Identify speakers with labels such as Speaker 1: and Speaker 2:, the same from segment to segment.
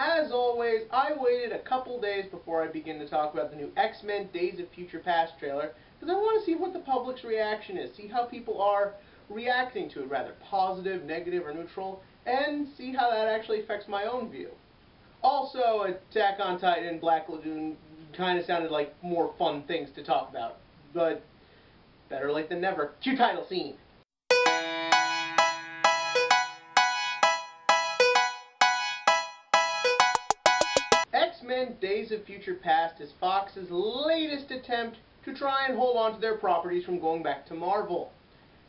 Speaker 1: As always, I waited a couple days before I begin to talk about the new X-Men Days of Future Past trailer, because I want to see what the public's reaction is, see how people are reacting to it, rather positive, negative, or neutral, and see how that actually affects my own view. Also, Attack on Titan and Black Lagoon kind of sounded like more fun things to talk about, but better late than never. Cue title scene! X-Men Days of Future Past is Fox's latest attempt to try and hold on to their properties from going back to Marvel.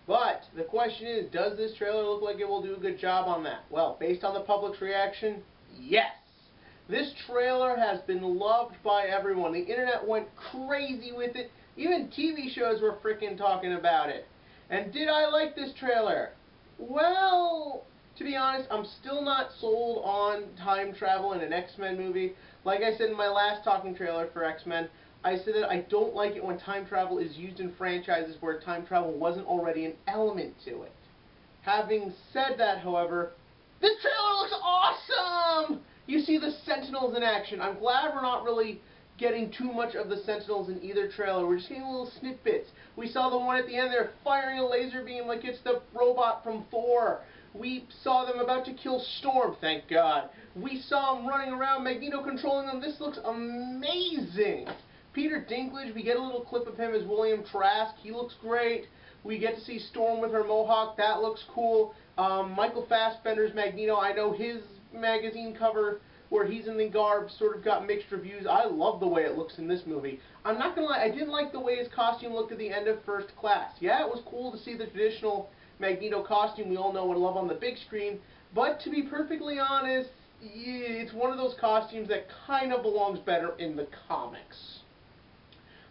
Speaker 1: But the question is, does this trailer look like it will do a good job on that? Well, based on the public's reaction, yes! This trailer has been loved by everyone. The internet went crazy with it. Even TV shows were freaking talking about it. And did I like this trailer? Well, to be honest, I'm still not sold on time travel in an X-Men movie. Like I said in my last talking trailer for X-Men, I said that I don't like it when time travel is used in franchises where time travel wasn't already an element to it. Having said that, however, this trailer looks awesome! You see the Sentinels in action. I'm glad we're not really getting too much of the Sentinels in either trailer. We're just getting little snippets. We saw the one at the end there firing a laser beam like it's the robot from Thor. We saw them about to kill Storm, thank God. We saw them running around, Magneto controlling them. This looks amazing. Peter Dinklage, we get a little clip of him as William Trask. He looks great. We get to see Storm with her mohawk. That looks cool. Michael Fassbender's Magneto, I know his magazine cover where he's in the garb sort of got mixed reviews. I love the way it looks in this movie. I'm not going to lie, I didn't like the way his costume looked at the end of First Class. Yeah, it was cool to see the traditional Magneto costume we all know and love on the big screen, but to be perfectly honest, it's one of those costumes that kind of belongs better in the comics.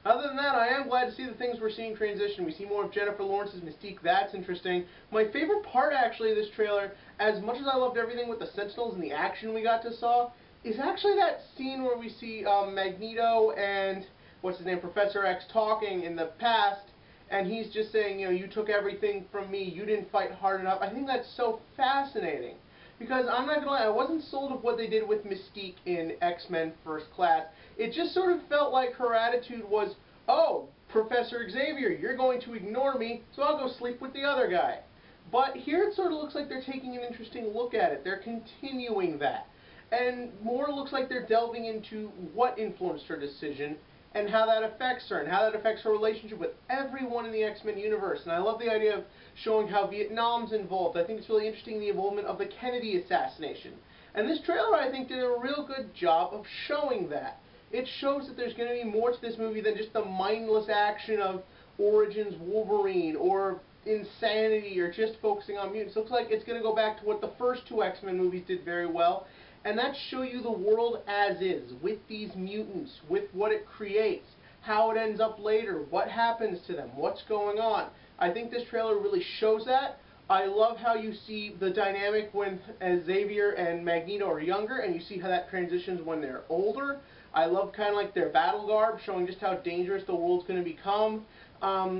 Speaker 1: Other than that, I am glad to see the things we're seeing transition. We see more of Jennifer Lawrence's Mystique. That's interesting. My favorite part, actually, of this trailer, as much as I loved everything with the Sentinels and the action we got to saw, is actually that scene where we see Magneto and, what's his name, Professor X talking in the past, and he's just saying, you know, you took everything from me, you didn't fight hard enough. I think that's so fascinating. Because I'm not going to lie, I wasn't sold of what they did with Mystique in X-Men First Class. It just sort of felt like her attitude was, oh, Professor Xavier, you're going to ignore me, so I'll go sleep with the other guy. But here it sort of looks like they're taking an interesting look at it. They're continuing that. And more looks like they're delving into what influenced her decision and how that affects her, and how that affects her relationship with everyone in the X-Men universe. And I love the idea of showing how Vietnam's involved. I think it's really interesting, the involvement of the Kennedy assassination. And this trailer, I think, did a real good job of showing that. It shows that there's going to be more to this movie than just the mindless action of Origins Wolverine, or Insanity, or just focusing on mutants. It looks like it's going to go back to what the first two X-Men movies did very well, and that's show you the world as is, with these mutants, with what it creates, how it ends up later, what happens to them, what's going on. I think this trailer really shows that. I love how you see the dynamic when Xavier and Magneto are younger, and you see how that transitions when they're older. I love kind of like their battle garb, showing just how dangerous the world's going to become.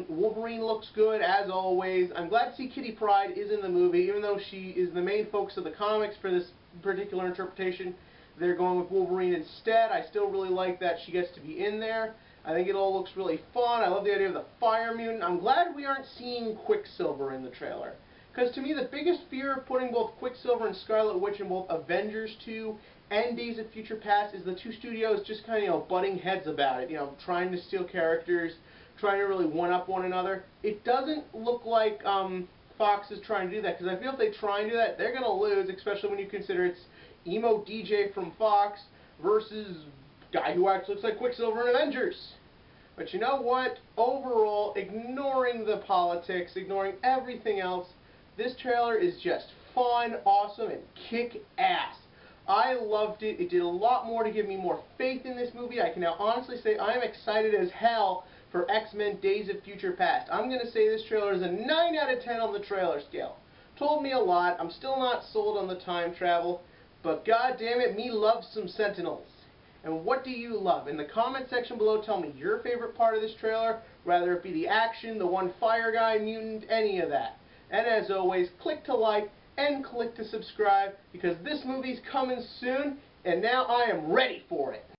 Speaker 1: Wolverine looks good, as always. I'm glad to see Kitty Pryde is in the movie, even though she is the main focus of the comics for this particular interpretation. They're going with Wolverine instead. I still really like that she gets to be in there. I think it all looks really fun. I love the idea of the fire mutant. I'm glad we aren't seeing Quicksilver in the trailer. Because to me, the biggest fear of putting both Quicksilver and Scarlet Witch in both Avengers 2 and Days of Future Past is the two studios just kind of, butting heads about it. Trying to steal characters, trying to really one-up one another. It doesn't look like Fox is trying to do that, because I feel if they try and do that, they're going to lose, especially when you consider it's emo DJ from Fox versus guy who actually looks like Quicksilver in Avengers. But you know what? Overall, ignoring the politics, ignoring everything else, this trailer is just fun, awesome, and kick-ass. I loved it. It did a lot more to give me more faith in this movie. I can now honestly say I am excited as hell for X-Men Days of Future Past. I'm going to say this trailer is a 9 out of 10 on the trailer scale. Told me a lot. I'm still not sold on the time travel, but god damn it, me loves some Sentinels. And what do you love? In the comment section below, tell me your favorite part of this trailer, whether it be the action, the one fire guy, mutant, any of that. And as always, click to like and click to subscribe, because this movie's coming soon, and now I am ready for it.